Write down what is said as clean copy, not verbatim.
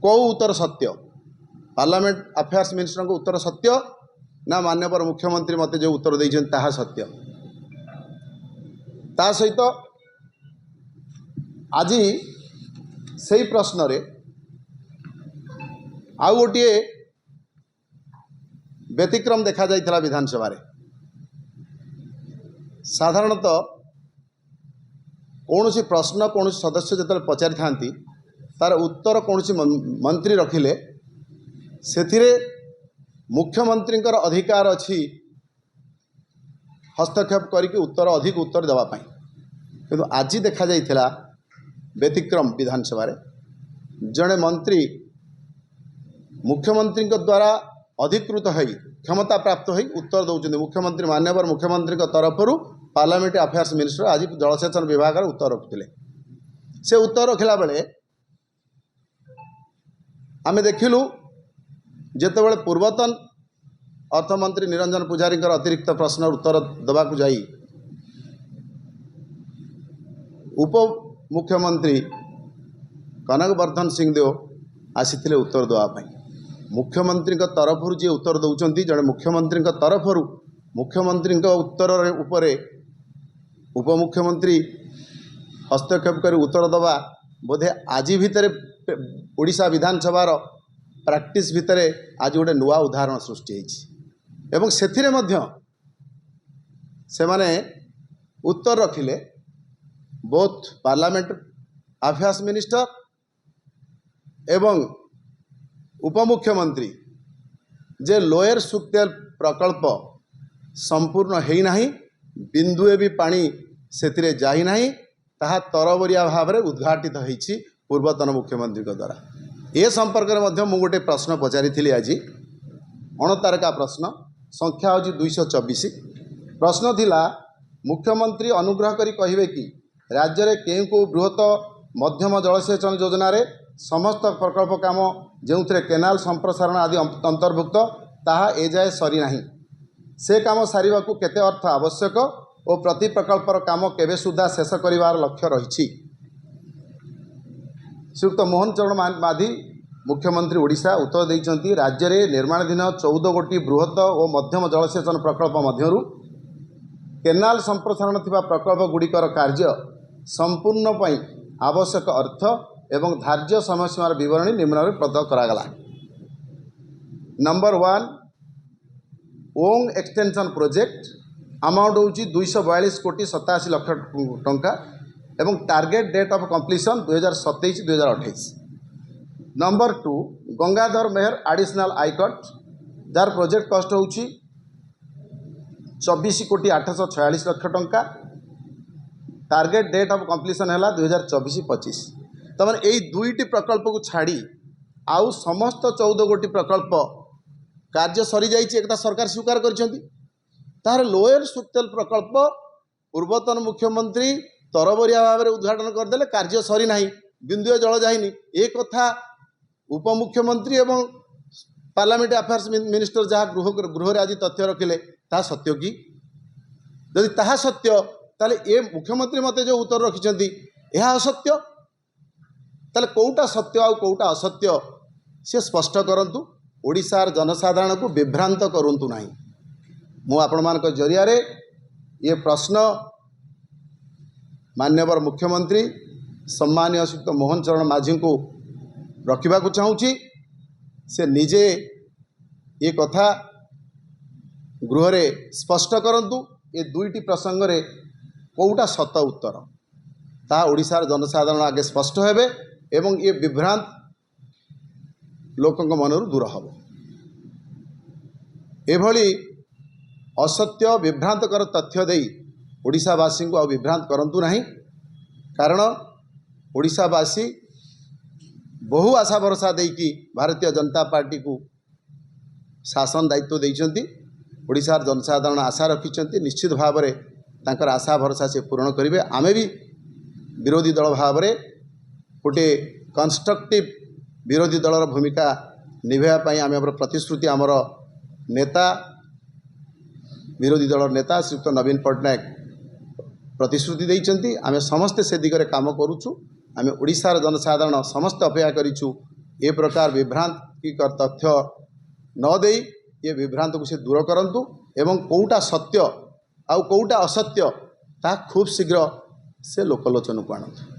कौ उत्तर सत्य parliament affairs minister को उत्तर सत्य ना माननीय मुख्यमंत्री मते जो उत्तर देइछन ताहा सत्य। ता सहित आज से प्रश्न रे आउ गोटे व्यतिक्रम देखा जाइथिला विधानसभा रे। साधारणतः कौन प्रश्न कौन सदस्य जो पचारि थांती तार उत्तर कौन मंत्री रखिले से मुख्यमंत्री अधिकार अच्छी हस्तक्षेप करके उत्तर अधिक उत्तर देवाई किंतु आज देखा जाइथिला व्यतिक्रम विधानसभा रे जड़े मंत्री मुख्यमंत्री द्वारा अधिकृत है क्षमता प्राप्त हो उत्तर दौरान मुख्यमंत्री माननीय मुख्यमंत्री तरफ पार्लियामेंट्री अफेयर्स मिनिस्टर आज जलसेचन विभाग उत्तर रखुले। से उत्तर रखिला बेले आमे देखिलु जेतेबेले पूर्वतन अर्थमंत्री निरंजन पुजारी अतिरिक्त प्रश्न उत्तर देवाक जाई उप मुख्यमंत्री कनकवर्धन सिंहदेव आसीथिले उत्तर देवाई। मुख्यमंत्री तरफ जी उत्तर दौरान जड़े मुख्यमंत्री तरफ मुख्यमंत्री उत्तर उपरे उपमुख्यमंत्री हस्तक्षेप कर उत्तर दबा बोधे आज भितर ओडिशा विधानसभा प्रैक्टिस भितर आज गोटे नुआ उदाहरण सृष्टि एवं सेथिरे मध्य से माने उत्तर रखिले बोथ पार्लियामेंट अफेयर्स मिनिस्टर एवं उपमुख्यमंत्री जे लोयर सुक्तेल प्रकल्प संपूर्ण है नहीं बिंदुए भी पानी से जाई नहीं ताहा तरबरिया भाव में उद्घाटित होईछि पूर्वतन मुख्यमंत्री द्वारा। ए संपर्क में मध्य मु गोटे प्रश्न पचारि आज 19 प्रश्न संख्या हूँ 224। प्रश्न थिला मुख्यमंत्री अनुग्रह करी कहिबे कि राज्य रे केउ को बृहत मध्यम जलसेचन योजना रे समस्त प्रकल्प काम जो केनाल संप्रसारण आदि अंतर्भुक्त ताहा एजाए सरी नहीं से काम सारिबा को केते अर्थ आवश्यक और प्रति प्रकल्पर काम केबे सुधा शेष करिवार लक्ष्य रही। श्रीयुक्त मोहन चरण माधी मुख्यमंत्री ओडिशा उत्तर देइचंती राज्य रे निर्माणाधीन 14 गोटी बृहत और मध्यम जलसेचन प्रकल्प मध्यरु केनाल संप्रसारण थिबा प्रकल्प गुड़िकर कार्य संपूर्ण पई आवश्यक अर्थ एवं धार्य समयसीमार विवरणी निम्न प्रदान करागला। Number 1 Ong extension project amount होची 242 कोटी 87 लाख टंका एवं target date of completion 2027-2028। Number 2 Gangadhar Meher additional ayacut जार प्रोजेक्ट कॉस्ट होची 24 कोटी 846 लाख टंका टार्गेट डेट ऑफ कंप्लीशन है 2024-25। तमाने यही दुईटी प्रकल्प को छाड़ी आउ समस्त 14 गोटी प्रकल्प कार्य सरी जाइए एक सरकार स्वीकार कर लोयर सुक्तेल प्रकल्प पूर्वतन मुख्यमंत्री तरबरिया भाव में उद्घाटन करदे कार्य सरी ना बिंदुए जल जाइनी एक कथा उपमुख्यमंत्री एवं पार्लियामेंट अफेयर्स मिनिस्टर जहाँ गृह आज तथ्य रखिले ता सत्य कि जदि ताहा सत्य ताले ए मुख्यमंत्री मते जो उत्तर रखिछंती यह असत्य ताले कोउटा सत्य आ कोउटा असत्य से स्पष्ट करंतु ओडिशार जनसाधारण को विभ्रांत करंतु नाही। मु आपण मान जरिया रे ये प्रश्न माननीय मुख्यमंत्री सम्मानीय श्रीयुक्त मोहन चरण माझी को रखा चाहूँगी। से निजे ये कथा गृह रे स्पष्ट करंतु ये दुईटी प्रसंग रे कोउटा सत उत्तर ता ओडिशार जनसाधारण आगे स्पष्ट हेबे एवं ये विभ्रांत लोकंक मनरु दूर हब। एभली असत्य विभ्रांतकर तथ्य देई ओडिशावासी को विभ्रांत करंतु नहीं कारण ओडिशावासी बहु आशा भरोसा देकी भारतीय जनता पार्टी को शासन दायित्व देइचंती। ओडिशार जनसाधारण आशा रखिचंती निश्चित भाव में तांकर आशा भरोसा से पूर्ण करेंगे। आमे भी विरोधी दल भाव में गोटे कंस्ट्रक्टिव विरोधी दलर भूमिका निभाई आम प्रतिश्रुति आमर नेता विरोधी दलर नेता श्रीयुक्त नवीन पट्टनायक प्रतिश्रुति देइचंती। आमे समस्ते से दिगरे काम करूछु। आमे ओडिशार जनसाधारण समस्त अपेक्षा करिछु ए प्रकार विभ्रांतिकर तथ्य न दे ये विभ्रांत को से दूर करंतु एवं कौटा सत्य आउ कौटा असत्य ता खूब शीघ्र से लोकलोचन को आणतु।